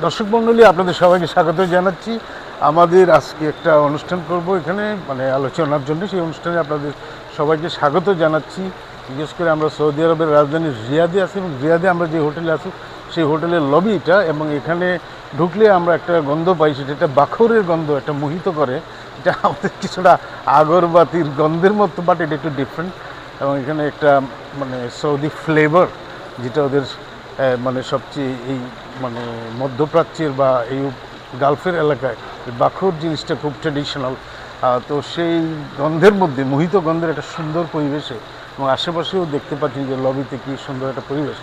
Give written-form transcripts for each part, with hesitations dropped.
দর্শক মণ্ডলী, আপনাদের সবাইকে স্বাগত জানাচ্ছি। আমাদের আজকে একটা অনুষ্ঠান করব এখানে, মানে আলোচনার জন্য। সেই অনুষ্ঠানে আপনাদের সবাইকে স্বাগত জানাচ্ছি। বিশেষ করে আমরা সৌদি আরবের রাজধানী রিয়াদে আছি, এবং রিয়াদে আমরা যে হোটেলে আছি সেই হোটেলের লবিটা, এবং এখানে ঢুকলে আমরা একটা গন্ধ পাই, সেটা একটা বাখরের গন্ধ, একটা মোহিত করে। এটা আমাদের কিছুটা আগরবাতির গন্ধের মতো, বাট এটা একটু ডিফারেন্ট। এবং এখানে একটা মানে সৌদি ফ্লেভার, যেটা ওদের মানে সবচেয়ে এই মানে মধ্যপ্রাচ্যের বা এই গালফের এলাকায় বাখর জিনিসটা খুব ট্রেডিশনাল। তো সেই গন্ধের মধ্যে, মোহিত গন্ধের একটা সুন্দর পরিবেশে, এবং আশেপাশেও দেখতে পাচ্ছি যে লবিতে কি সুন্দর একটা পরিবেশ।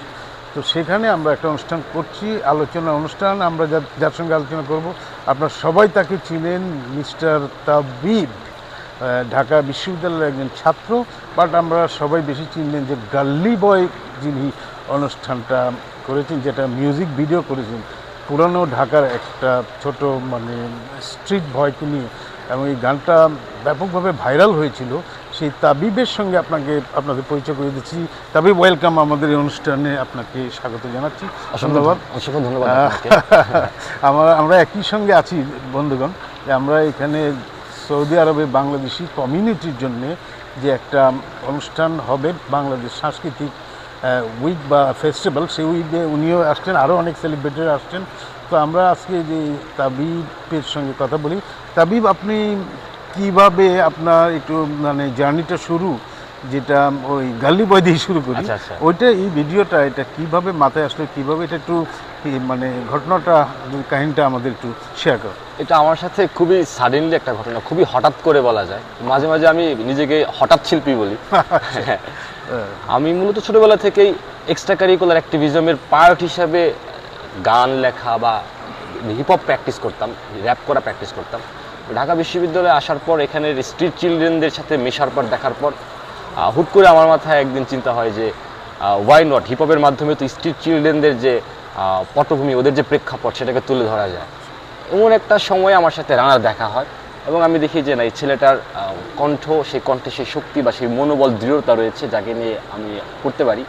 তো সেখানে আমরা একটা অনুষ্ঠান করছি, আলোচনা অনুষ্ঠান। আমরা যার সঙ্গে আলোচনা করব, আপনারা সবাই তাকে চিনেন, মিস্টার তাবিব, ঢাকা বিশ্ববিদ্যালয়ের একজন ছাত্র। বাট আমরা সবাই বেশি চিনলেন যে গাল্লি বয়, যিনি অনুষ্ঠানটা করেছেন, যেটা মিউজিক ভিডিও করেছেন পুরানো ঢাকার একটা ছোট মানে স্ট্রিট ভয়কে নিয়ে, এবং এই গানটা ব্যাপকভাবে ভাইরাল হয়েছিল। সেই তাবিবের সঙ্গে আপনাদের পরিচয় করে দিচ্ছি। তাবিব, ওয়েলকাম আমাদের এই অনুষ্ঠানে, আপনাকে স্বাগত জানাচ্ছি। ধন্যবাদ। অসংখ্য ধন্যবাদ। আমরা একই সঙ্গে আছি বন্ধুগণ, যে আমরা এখানে সৌদি আরবে বাংলাদেশি কমিউনিটির জন্য যে একটা অনুষ্ঠান হবে, বাংলাদেশ সাংস্কৃতিক উইক বা ফেস্টিভ্যাল, সেই উইকে উনিও আসছেন, আরও অনেক সেলিব্রিটিরা আসছেন। তো আমরা আজকে যে তাবিবের সঙ্গে কথা বলি। তাবিব, আপনি কিভাবে আপনার একটু মানে জার্নিটা শুরু, যেটা ওই গাল্লি বয় দিয়ে শুরু করি, ওইটা এই ভিডিওটা এটা কিভাবে মাথায় আসলো, কিভাবে এটা একটু মানে ঘটনাটা, কাহিনীটা আমাদের একটু শেয়ার করো। এটা আমার সাথে খুবই সাডেনলি একটা ঘটনা, খুবই হঠাৎ করে বলা যায়। মাঝে মাঝে আমি নিজেকে হঠাৎ শিল্পী বলি। আমি মূলত ছোটবেলা থেকেই এক্সট্রা কারিকুলার অ্যাক্টিভিজমের পার্ট হিসাবে গান লেখা বা হিপহপ প্র্যাকটিস করতাম, র্যাপ করা প্র্যাকটিস করতাম। ঢাকা বিশ্ববিদ্যালয়ে আসার পর, এখানের স্ট্রিট চিলড্রেনদের সাথে মেশার পর, দেখার পর হুট করে আমার মাথায় একদিন চিন্তা হয় যে ওয়াই নট, হিপহপের মাধ্যমে তো স্ট্রিট চিলড্রেনদের যে পটভূমি, ওদের যে প্রেক্ষাপট, সেটাকে তুলে ধরা যায়। এমন একটা সময় আমার সাথে রানার দেখা হয়, এবং আমি দেখি যে না, এই ছেলেটার কণ্ঠ, সেই কণ্ঠে সেই শক্তি বা সেই মনোবল, দৃঢ়তা রয়েছে, যাকে নিয়ে আমি করতে পারি।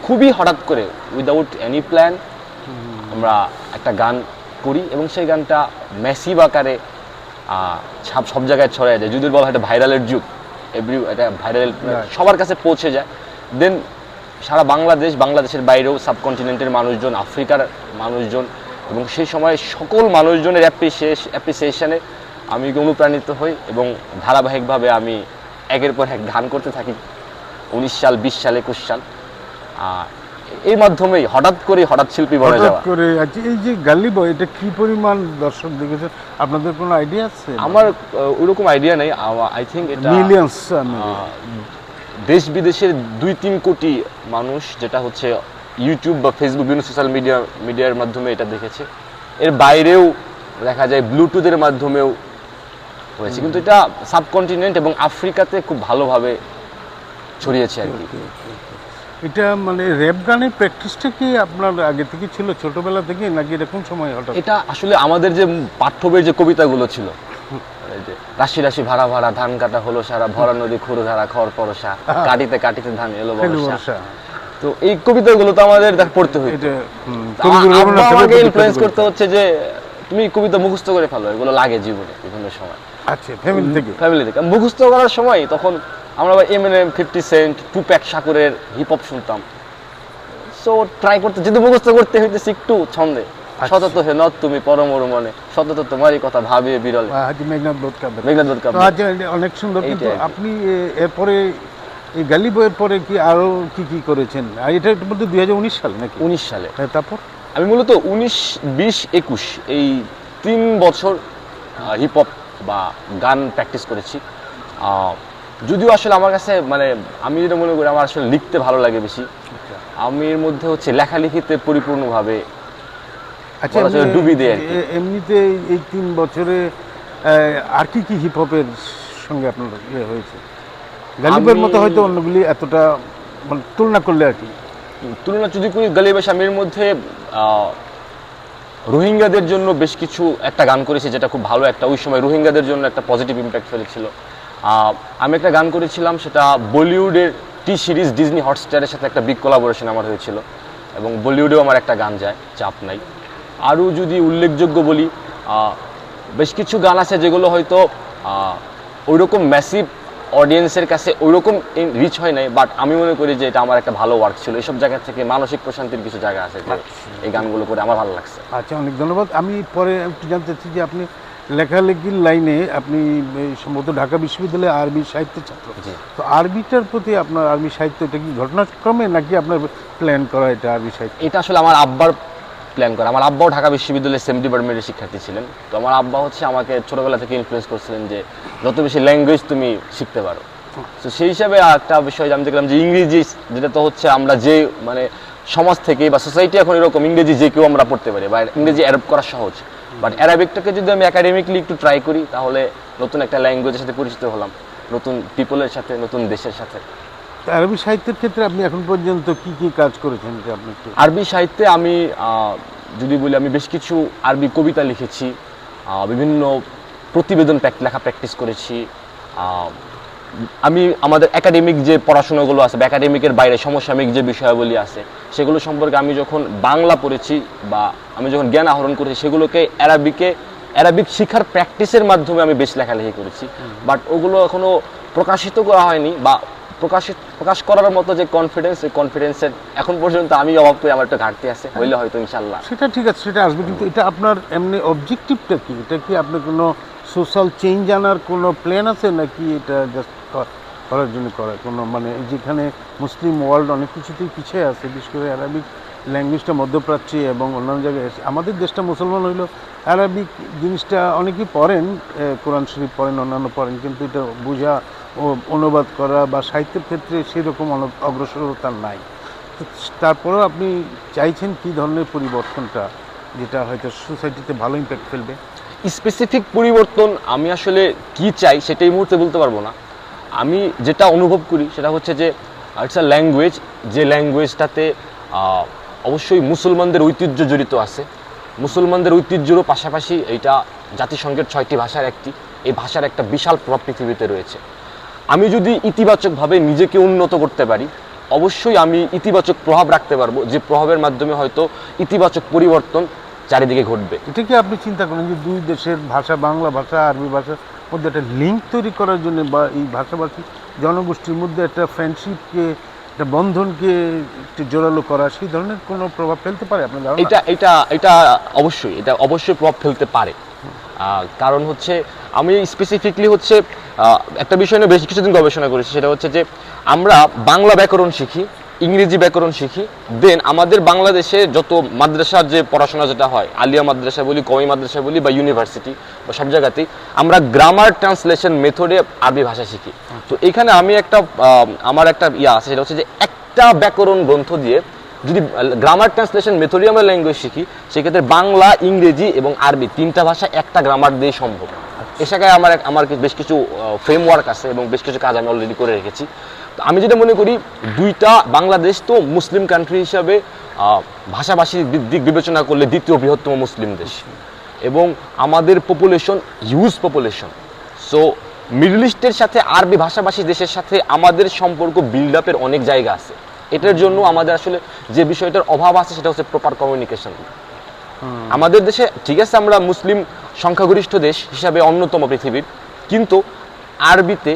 খুবই হঠাৎ করে, উইদাউট এনি প্ল্যান, আমরা একটা গান করি, এবং সেই গানটা ম্যাসিভ আকারে সব জায়গায় ছড়ায় যায়। যদি বলা হয় এটা ভাইরালের যুগ, এটা ভাইরাল সবার কাছে পৌঁছে যায়। দেন সারা বাংলাদেশের বাইরেও, সাবকন্টিনেন্টের মানুষজন, আফ্রিকার মানুষজন, এবং সেই সময় সকল মানুষজনের অ্যাপ্রিসিয়েশনে আমি অনুপ্রাণিত হই, এবং ধারাবাহিকভাবে আমি একের পর এক গান করতে থাকি। 19 সাল, 20 সাল, 21 সাল, এই মাধ্যমেই হঠাৎ শিল্পী বনে যাওয়া। আচ্ছা, এই যে গাল্লি বয়, এটা কি পরিমাণ দর্শক দেখেছেন, আপনাদের কোনো আইডিয়া আছে? আমার ওইরকম আইডিয়া নেই। আই থিঙ্ক এটা মিলিয়ন্স, দেশ বিদেশের 2-3 কোটি মানুষ, যেটা হচ্ছে ইউটিউব বা ফেসবুক, বিভিন্ন সোশ্যাল মিডিয়ার মাধ্যমে এটা দেখেছে। এর বাইরেও দেখা যায় ব্লুটুথের মাধ্যমেও হয়েছে, কিন্তু এটা সাবকন্টিনেন্ট এবং আফ্রিকাতে খুব ভালোভাবে ছড়িয়েছে আর কি। এটা মানে র্যাপ গানের প্র্যাকটিসটা কি আপনার আগে থেকে ছিল, ছোটবেলা থেকে, নাকি এরকম সময় হঠাৎ? এটা আসলে আমাদের যে পাঠ্যবইয়ের যে কবিতাগুলো ছিল, যে রাশি রাশি ভাড়া ভাড়া ধান কাটা হলো সারা, ভরা নদী খুরু ধারা খড় পরশা, কাটিতে কাটিতে ধান এলো বর্ষা। তো এই কবিতাগুলো তো আমাদের পড়তে হইতো। আমাকে ইনফ্লুয়েন্স করতে হচ্ছে যে তুমি কবিতা মুখস্থ করে ফেলো, এগুলো লাগে জীবনে বিভিন্ন সময়। আচ্ছা, ফ্যামিলি থেকে মুখস্থ করার সময় তখন আমরা এমএনএম, 50 সেন্ট, টুপ্যাক শাকুরের হিপহপ শুনতাম। সো ট্রাই করতে, যদি মুখস্থ করতে হইতেছে একটু ছন্দে, সতত হে নত তুমি পরমর মনে, সতত তোমারই কথা ভাবিয়ে বিরল, মেঘনাথ বধ কাব্য। অনেক সুন্দর। কিন্তু আপনি এরপরে এই গাল্লি বইয়ের পরে কি আরো কি করেছেন? এটা বলতে 2019 সালে নাকি? 19 সালে। তারপর আমি মূলত 19, 20, 21 এই 3 বছর হিপহপ বা গান প্র্যাকটিস করেছি। যদিও আসলে আমার কাছে মানে আমি যেটা মনে করি, আমার আসলে লিখতে ভালো লাগে বেশি। আমি এর মধ্যে হচ্ছে লেখালেখিতে পরিপূর্ণভাবে ডুবি দেয়। এমনিতে এই 3 বছরে আর কি হিপহপের সঙ্গে আপনার হয়েছে? গাল্লি বইয়ের মতো হয়তো অন্যগুলি এতটা মানে তুলনা করলে আর কি, তুলনা যদি করি, গাল্লি বয় স্বামীর মধ্যে রোহিঙ্গাদের জন্য বেশ কিছু একটা গান করেছি, যেটা খুব ভালো একটা, ওই সময় রোহিঙ্গাদের জন্য একটা পজিটিভ ইম্প্যাক্ট ফেলেছিল। আমি একটা গান করেছিলাম, সেটা বলিউডের টি সিরিজ ডিজনি হটস্টারের সাথে একটা বিগ কোলাবোরেশন আমার হয়েছিল, এবং বলিউডেও আমার একটা গান যায়, চাপ নাই। আরও যদি উল্লেখযোগ্য বলি, বেশ কিছু গান আছে যেগুলো হয়তো ওইরকম ম্যাসিভ অডিয়েন্সের কাছে ওইরকম রিচ হয় নাই, বাট আমি মনে করি যে এটা আমার একটা ভালো ওয়ার্ক ছিল। এইসব জায়গা থেকে মানসিক প্রশান্তির কিছু জায়গা আছে যে এই গানগুলো করে আমার ভালো লাগছে। আচ্ছা, অনেক ধন্যবাদ। আমি পরে একটু জানতে চাচ্ছি যে আপনি লেখালেখির লাইনে আপনি সম্ভবত ঢাকা বিশ্ববিদ্যালয়ে আরবি সাহিত্যের ছাত্র, তো আরবিটার প্রতি আপনার আরবি সাহিত্য এটা কি ঘটনাক্রমে নাকি আপনার প্ল্যান করা এটা আরবি সাহিত্য? এটা আসলে আমার আব্বার প্ল্যান করা। আমার আব্বাও ঢাকা বিশ্ববিদ্যালয়ের সেম ডিপার্টমেন্টের শিক্ষার্থী ছিলেন। তো আমার আব্বা হচ্ছে আমাকে ছোটোবেলা থেকে ইনফ্লুয়েন্স করছিলেন যে যত বেশি ল্যাঙ্গুয়েজ তুমি শিখতে পারো। তো সেই হিসাবে একটা বিষয় আমি দেখলাম যে ইংরেজি, যেটা তো হচ্ছে আমরা যে মানে সমাজ থেকে বা সোসাইটি এখন এরকম ইংরেজি যে কেউ আমরা পড়তে পারি বা ইংরেজি অ্যাডপ্ট করা সহজ, বাট অ্যারাবিকটাকে যদি আমি একাডেমিকলি একটু ট্রাই করি তাহলে নতুন একটা ল্যাঙ্গুয়েজের সাথে পরিচিত হলাম, নতুন পিপলের সাথে, নতুন দেশের সাথে। আরবি সাহিত্যের ক্ষেত্রে আপনি এখন পর্যন্ত কি কি কাজ করেছেন এটা আপনি একটু? আরবি সাহিত্যে আমি যদি বলি, আমি বেশ কিছু আরবি কবিতা লিখেছি, বিভিন্ন প্রতিবেদন লেখা প্র্যাকটিস করেছি। আমি আমাদের একাডেমিক যে পড়াশোনাগুলো আছে বা একাডেমিকের বাইরে সমসাময়িক যে বিষয়াবলী আছে সেগুলো সম্পর্কে আমি যখন বাংলা পড়েছি বা আমি যখন জ্ঞান আহরণ করেছি সেগুলোকে অ্যারাবিক শিখার প্র্যাকটিসের মাধ্যমে আমি বেশ লেখালেখি করেছি, বাট ওগুলো এখনও প্রকাশিত করা হয়নি বা প্রকাশ করার মতো যে কনফিডেন্স, এই কনফিডেন্সের এখন পর্যন্ত আমি অভাব পেয়ে আমার একটা ঘাটতি আছে, হইলে হয়তো ইনশাল্লাহ। সেটা ঠিক আছে, সেটা আসবে, কিন্তু এটা আপনার এমনি অবজেক্টিভটা কি? এটা কি আপনি কোনো সোশ্যাল চেঞ্জ আনার কোনো প্ল্যান আছে নাকি এটা জাস্ট করার জন্য করা কোনো মানে যেখানে মুসলিম ওয়ার্ল্ড অনেক কিছুতেই পিছিয়ে আছে, বিশেষ করে অ্যারাবিক ল্যাঙ্গুয়েজটা মধ্যপ্রাচ্যে এবং অন্যান্য জায়গায় আছে। আমাদের দেশটা মুসলমান হইলেও অ্যারাবিক জিনিসটা অনেকেই পড়েন, কোরআন শরীফ পড়েন, অন্যান্য পড়েন, কিন্তু এটা বোঝা ও অনুবাদ করা বা সাহিত্যের ক্ষেত্রে সেরকম অগ্রসরতা নাই। তারপরেও আপনি চাইছেন কী ধরনের পরিবর্তনটা যেটা হয়তো সোসাইটিতে ভালো ইম্প্যাক্ট ফেলবে? স্পেসিফিক পরিবর্তন আমি আসলে কি চাই সেটা এই মুহূর্তে বলতে পারবো না। আমি যেটা অনুভব করি সেটা হচ্ছে যে ইটস আ ল্যাঙ্গুয়েজ, যে ল্যাঙ্গুয়েজটাতে অবশ্যই মুসলমানদের ঐতিহ্য জড়িত আছে। মুসলমানদের ঐতিহ্যেরও পাশাপাশি এইটা জাতিসংঘের 6টি ভাষার একটি, এই ভাষার একটা বিশাল প্রভাব পৃথিবীতে রয়েছে। আমি যদি ইতিবাচকভাবে নিজেকে উন্নত করতে পারি অবশ্যই আমি ইতিবাচক প্রভাব রাখতে পারবো, যে প্রভাবের মাধ্যমে হয়তো ইতিবাচক পরিবর্তন চারিদিকে ঘটবে। এটা কি আপনি চিন্তা করেন যে দুই দেশের ভাষা, বাংলা ভাষা আরবি ভাষার মধ্যে একটা লিঙ্ক তৈরি করার জন্য বা এই ভাষাভাষী জনগোষ্ঠীর মধ্যে একটা ফ্রেন্ডশিপকে, একটা বন্ধনকে একটু জোরালো করা, সেই ধরনের কোনো প্রভাব ফেলতে পারে আপনার ধারণা? এটা অবশ্যই প্রভাব ফেলতে পারে। কারণ হচ্ছে আমি স্পেসিফিকলি হচ্ছে একটা বিষয় নিয়ে বেশ কিছুদিন গবেষণা করেছি, সেটা হচ্ছে যে আমরা বাংলা ব্যাকরণ শিখি, ইংরেজি ব্যাকরণ শিখি, দেন আমাদের বাংলাদেশে যত মাদ্রাসার যে পড়াশোনা যেটা হয়, আলিয়া মাদ্রাসা বলি, কওমি মাদ্রাসা বলি বা ইউনিভার্সিটি বা সব জায়গাতেই আমরা গ্রামার ট্রান্সলেশন মেথডে আরবি ভাষা শিখি। তো এখানে আমি আমার একটা আছে, সেটা হচ্ছে যে একটা ব্যাকরণ গ্রন্থ দিয়ে যদি গ্রামার ট্রান্সলেশন মেথডে আমরা ল্যাঙ্গুয়েজ শিখি, সেক্ষেত্রে বাংলা, ইংরেজি এবং আরবি 3টা ভাষা একটা গ্রামার দিয়ে সম্ভব। এ জায়গায় আমার বেশ কিছু ফ্রেমওয়ার্ক আছে এবং বেশ কিছু কাজ আমি অলরেডি করে রেখেছি। আমি যেটা মনে করি, বাংলাদেশ তো মুসলিম কান্ট্রি হিসাবে ভাষাভাষীর দিক বিবেচনা করলে দ্বিতীয় বৃহত্তম মুসলিম দেশ এবং আমাদের population huge population. So middle ইস্টের সাথে আরবি ভাষাভাষী দেশের সাথে আমাদের সম্পর্ক বিল্ড আপের অনেক জায়গা আছে। এটার জন্য আমাদের আসলে যে বিষয়টার অভাব আছে সেটা হচ্ছে প্রপার কমিউনিকেশন। আমাদের দেশে ঠিক আছে আমরা মুসলিম সংখ্যাগরিষ্ঠ দেশ হিসাবে অন্যতম পৃথিবীর, কিন্তু আরবিতে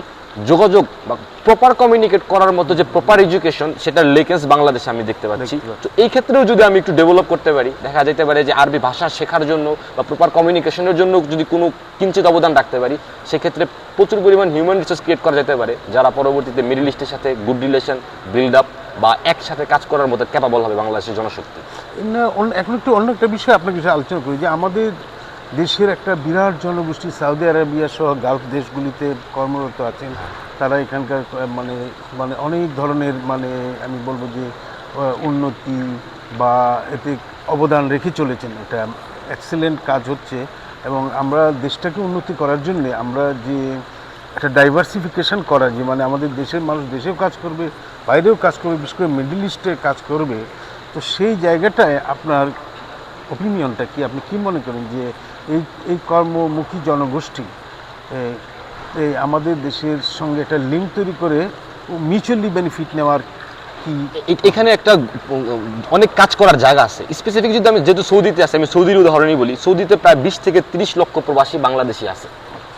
যোগাযোগ বা প্রপার কমিউনিকেট করার মতো যে প্রপার এডুকেশন, সেটার লেকেন্স বাংলাদেশে আমি দেখতে পাচ্ছি। তো এই ক্ষেত্রেও যদি আমি একটু ডেভেলপ করতে পারি, দেখা যেতে পারে যে আরবি ভাষা শেখার জন্য বা প্রপার কমিউনিকেশনের জন্য যদি কোনো কিঞ্চিত অবদান রাখতে পারি, সেক্ষেত্রে প্রচুর পরিমাণ হিউম্যান রিসোর্স ক্রিয়েট করা যেতে পারে, যারা পরবর্তীতে মিডল ইস্টের সাথে গুড রিলেশন বিল্ড আপ বা একসাথে কাজ করার মতো ক্যাপাবল হবে বাংলাদেশের জনশক্তি। এখন একটু অন্য একটা বিষয় আপনার কিছু আলোচনা করি, যে আমাদের দেশের একটা বিরাট জনগোষ্ঠী সৌদি আরবিয়া সহ গালফ দেশগুলিতে কর্মরত আছেন। তারা এখানকার মানে অনেক ধরনের আমি বলবো যে উন্নতি বা এতে অবদান রেখে চলেছেন। এটা এক্সেলেন্ট কাজ হচ্ছে এবং আমরা দেশটাকে উন্নতি করার জন্য আমরা যে একটা ডাইভার্সিফিকেশন করা, যে আমাদের দেশের মানুষ দেশেও কাজ করবে, বাইরেও কাজ করবে, বিশেষ করে মিডল ইস্টে কাজ করবে। তো সেই জায়গাটায় আপনার ওপিনিয়নটা কি? আপনি কি মনে করেন যে এই কর্মমুখী জনগোষ্ঠী আমাদের দেশের সঙ্গে একটা লিঙ্ক তৈরি করে মিউচুয়ালি বেনিফিট নেওয়ার কি এখানে একটা অনেক কাজ করার জায়গা আছে। স্পেসিফিক যদি আমি যেহেতু সৌদিতে আছে, আমি সৌদির উদাহরণই বলি। সৌদিতে প্রায় 20 থেকে 30 লক্ষ প্রবাসী বাংলাদেশি আছে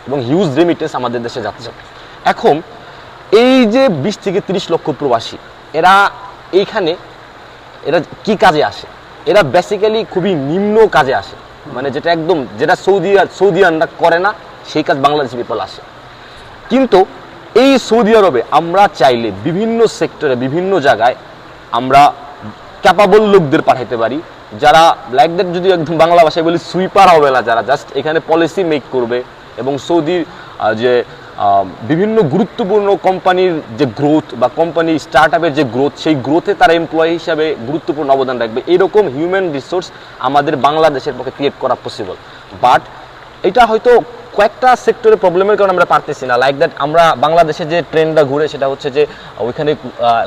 এবং হিউজ রেমিটেন্স আমাদের দেশে যাচ্ছে। এখন এই যে 20 থেকে 30 লক্ষ প্রবাসী, এরা এইখানে এরা কি কাজে আসে? এরা বেসিক্যালি খুবই নিম্ন কাজে আসে, মানে যেটা একদম যেটা সৌদিয়ানরা করে না সেই কাজ বাংলাদেশি পিপল আসে। কিন্তু এই সৌদি আরবে আমরা চাইলে বিভিন্ন সেক্টরে বিভিন্ন জায়গায় আমরা ক্যাপাবল লোকদের পাঠাতে পারি, যারা লাইক দ্যাট, যদি একদম বাংলা ভাষায় বলি সুইপার হবে না, যারা জাস্ট এখানে পলিসি মেক করবে এবং সৌদির যে বিভিন্ন গুরুত্বপূর্ণ কোম্পানির যে গ্রোথ বা কোম্পানি স্টার্ট আপের যে গ্রোথ, সেই গ্রোথে তারা এমপ্লয়ি হিসাবে গুরুত্বপূর্ণ অবদান রাখবে। এরকম হিউম্যান রিসোর্স আমাদের বাংলাদেশের পক্ষে ক্রিয়েট করা পসিবল, বাট এটা হয়তো কয়েকটা সেক্টরে প্রবলেমের কারণে আমরা পারতেছি না। লাইক দ্যাট আমরা বাংলাদেশে যে ট্রেন্ডটা ঘুরে সেটা হচ্ছে যে ওইখানে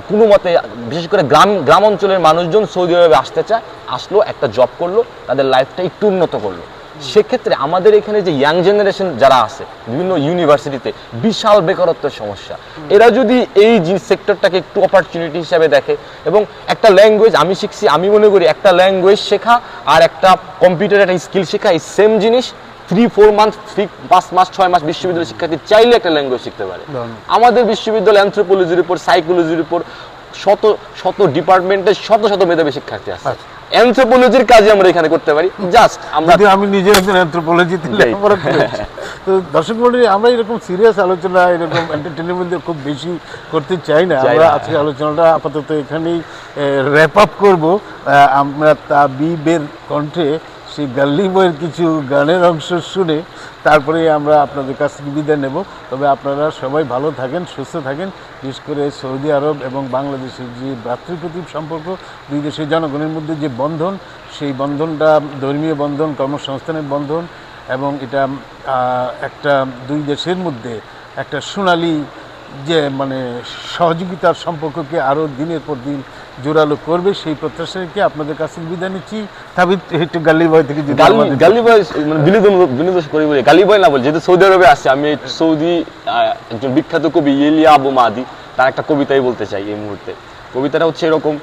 কোনো মতে বিশেষ করে গ্রাম অঞ্চলের মানুষজন সৌদি আরবে আসতে চায়, আসলো একটা জব করলো, তাদের লাইফটা একটু উন্নত করলো। সেক্ষেত্রে আমাদের এখানে যে ইয়াং জেনারেশন যারা আছে বিভিন্ন ইউনিভার্সিটিতে, বিশাল বেকারত্বের সমস্যা। এরা যদি এই সেক্টরটাকে একটু অপরচুনিটি হিসাবে দেখে এবং একটা ল্যাঙ্গুয়েজ আমি শিখছি, আমি মনে করি একটা ল্যাঙ্গুয়েজ শেখা আর একটা কম্পিউটার একটা স্কিল শেখা এই সেম জিনিস। 3-4 মান্থ 5 মাস 6 মাস বিশ্ববিদ্যালয়ের শিক্ষার্থী চাইলে একটা ল্যাঙ্গুয়েজ শিখতে পারে। আমাদের বিশ্ববিদ্যালয় অ্যানথ্রোপোলজির উপর, সাইকোলজির উপর শত শত ডিপার্টমেন্টের শত শত মেধাবী শিক্ষার্থী আছে। অ্যানথ্রোপোলজির কাজে আমরা এখানে করতে পারি, জাস্ট আমি নিজে একজন অ্যানথ্রোপোলজিতে লেখাপড়া করেছি। তো দর্শক মণ্ডলী, আমরা এরকম সিরিয়াস আলোচনা, এরকম এন্টারটেইনমেন্ট খুব বেশি করতে চাই না। আমরা আজকে আলোচনাটা আপাতত এখানেই র্যাপ আপ করবো। আমরা তাবিবের কণ্ঠে সেই গাল্লি বইয়ের কিছু গানের অংশ শুনে তারপরে আমরা আপনাদের কাছ থেকে বিদায় নেব। তবে আপনারা সবাই ভালো থাকেন, সুস্থ থাকেন। বিশেষ করে সৌদি আরব এবং বাংলাদেশের যে ভ্রাতৃপ্রতিম সম্পর্ক, দুই দেশের জনগণের মধ্যে যে বন্ধন, সেই বন্ধনটা ধর্মীয় বন্ধন, কর্মসংস্থানের বন্ধন, এবং এটা একটা দুই দেশের মধ্যে একটা সোনালী যে মানে সহযোগিতার সম্পর্ককে আরও দিনের পর দিন জোরালো করবে, সেই প্রত্যাশা রেখে আপনাদের কাছে বিদায় নিচ্ছি। তাবিদ, একটু গাল্লি বয় থেকে গালি বয় মানে বিনোদন করি বলি, গালি বয় না বলি, যেহেতু সৌদি আরবে আছে। আমি সৌদি একজন বিখ্যাত কবি ইলিয়া আবু মাদি, তার একটা কবিতাই বলতে চাই এই মুহূর্তে। কবিতাটা হচ্ছে এরকম: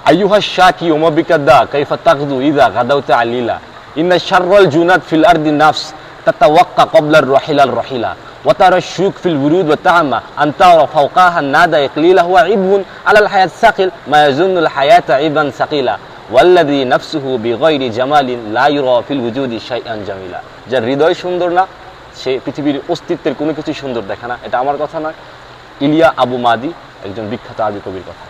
আইয়ুহা শাকি ওমা বিকাদা কাইফা তাকদু ইযা গাদাউতা আলিলা ইন্না শাররাল জুনাত ফিল আরদি নাফস তাতাওয়াক্কা ক্বাবলা আর রাহিলা وترى الشوك في الورود وتعمى أن ترى فوقها النادى يقليلا هو عبء على الحياة ثقيل ما يظن الحياة عبا ثقيلا والذي نفسه بغير جمال لا يرى في الوجود شيئا جميلا। যার হৃদয় সুন্দর না, সে পৃথিবীর অস্তিত্বের কোনো কিছু সুন্দর দেখে না। এটা আমার কথা নয়, ইলিয়া আবু মাদি, একজন বিখ্যাত আরবি কবির কথা।